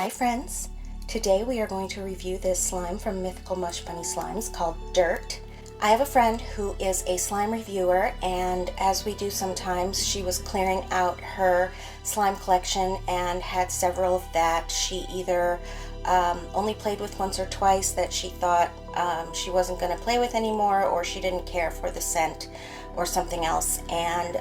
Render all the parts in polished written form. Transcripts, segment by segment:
Hi friends! Today we are going to review this slime from Mythical Mushbunny Slimes called Dirt. I have a friend who is a slime reviewer, and as we do sometimes, she was clearing out her slime collection and had several that she either only played with once or twice that she thought she wasn't going to play with anymore, or she didn't care for the scent or something else, and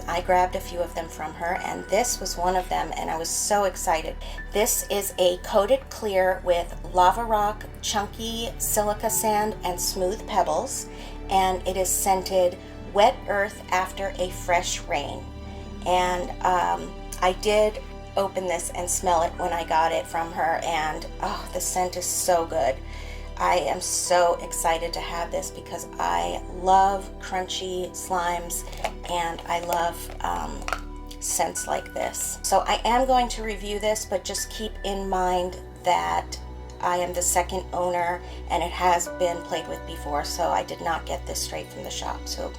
I grabbed a few of them from her, and this was one of them, and I was so excited. This is a coated clear with lava rock, chunky silica sand, and smooth pebbles, and it is scented Wet Earth After a Fresh Rain. And I did open this and smell it when I got it from her, and oh, the scent is so good. I am so excited to have this because I love crunchy slimes and I love scents like this. So I am going to review this, but just keep in mind that I am the second owner and it has been played with before, so I did not get this straight from the shop. So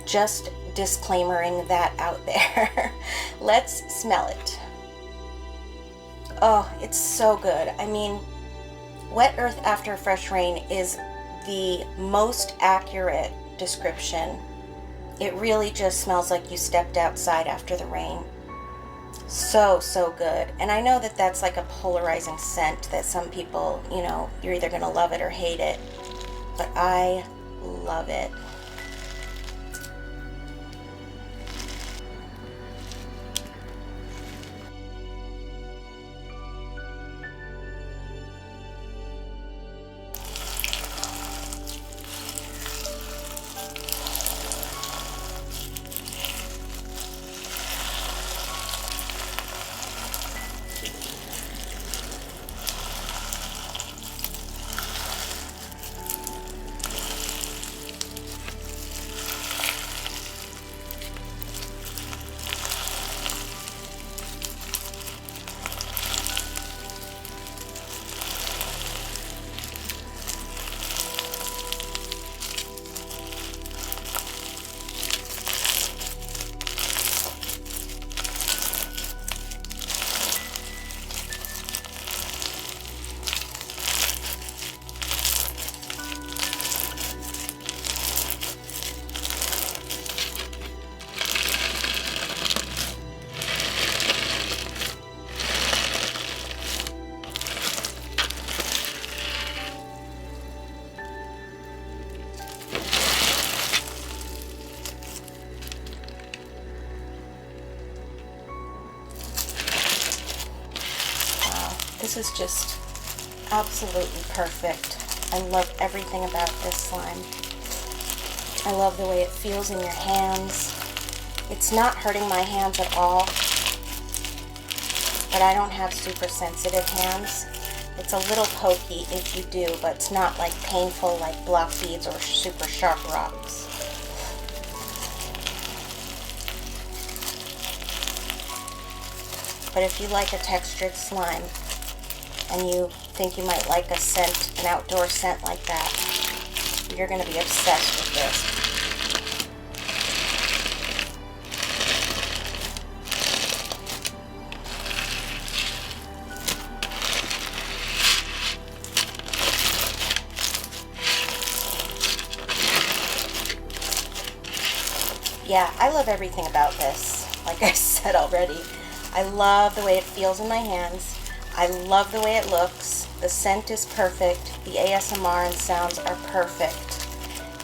just disclaimering that out there. Let's smell it. Oh, it's so good. I mean, Wet Earth After a Fresh Rain is the most accurate description. It really just smells like you stepped outside after the rain. So good. And I know that that's like a polarizing scent that some people, you know, you're either going to love it or hate it. But I love it. This is just absolutely perfect. I love everything about this slime. I love the way it feels in your hands. It's not hurting my hands at all, but I don't have super sensitive hands. It's a little pokey if you do, but it's not like painful like block beads or super sharp rocks. But if you like a textured slime, and you think you might like a scent, an outdoor scent like that, you're going to be obsessed with this. Yeah, I love everything about this. Like I said already, I love the way it feels in my hands. I love the way it looks. The scent is perfect. The ASMR and sounds are perfect.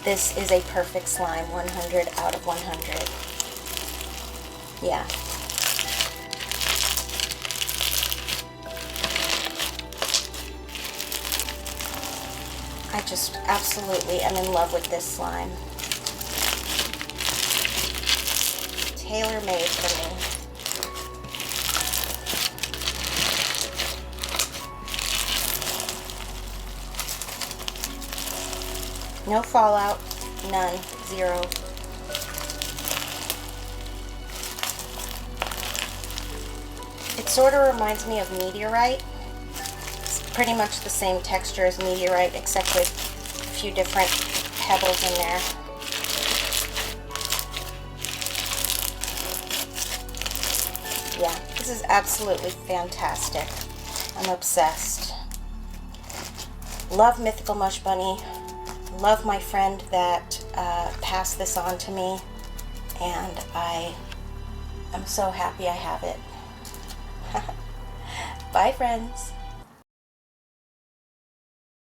This is a perfect slime, 100 out of 100. Yeah. I just absolutely am in love with this slime. Tailor-made for me. No fallout, none, zero. It sort of reminds me of meteorite. It's pretty much the same texture as meteorite, except with a few different pebbles in there. Yeah, this is absolutely fantastic. I'm obsessed. Love Mythical Mushbunny. Love my friend that passed this on to me, and I'm so happy I have it. Bye, friends.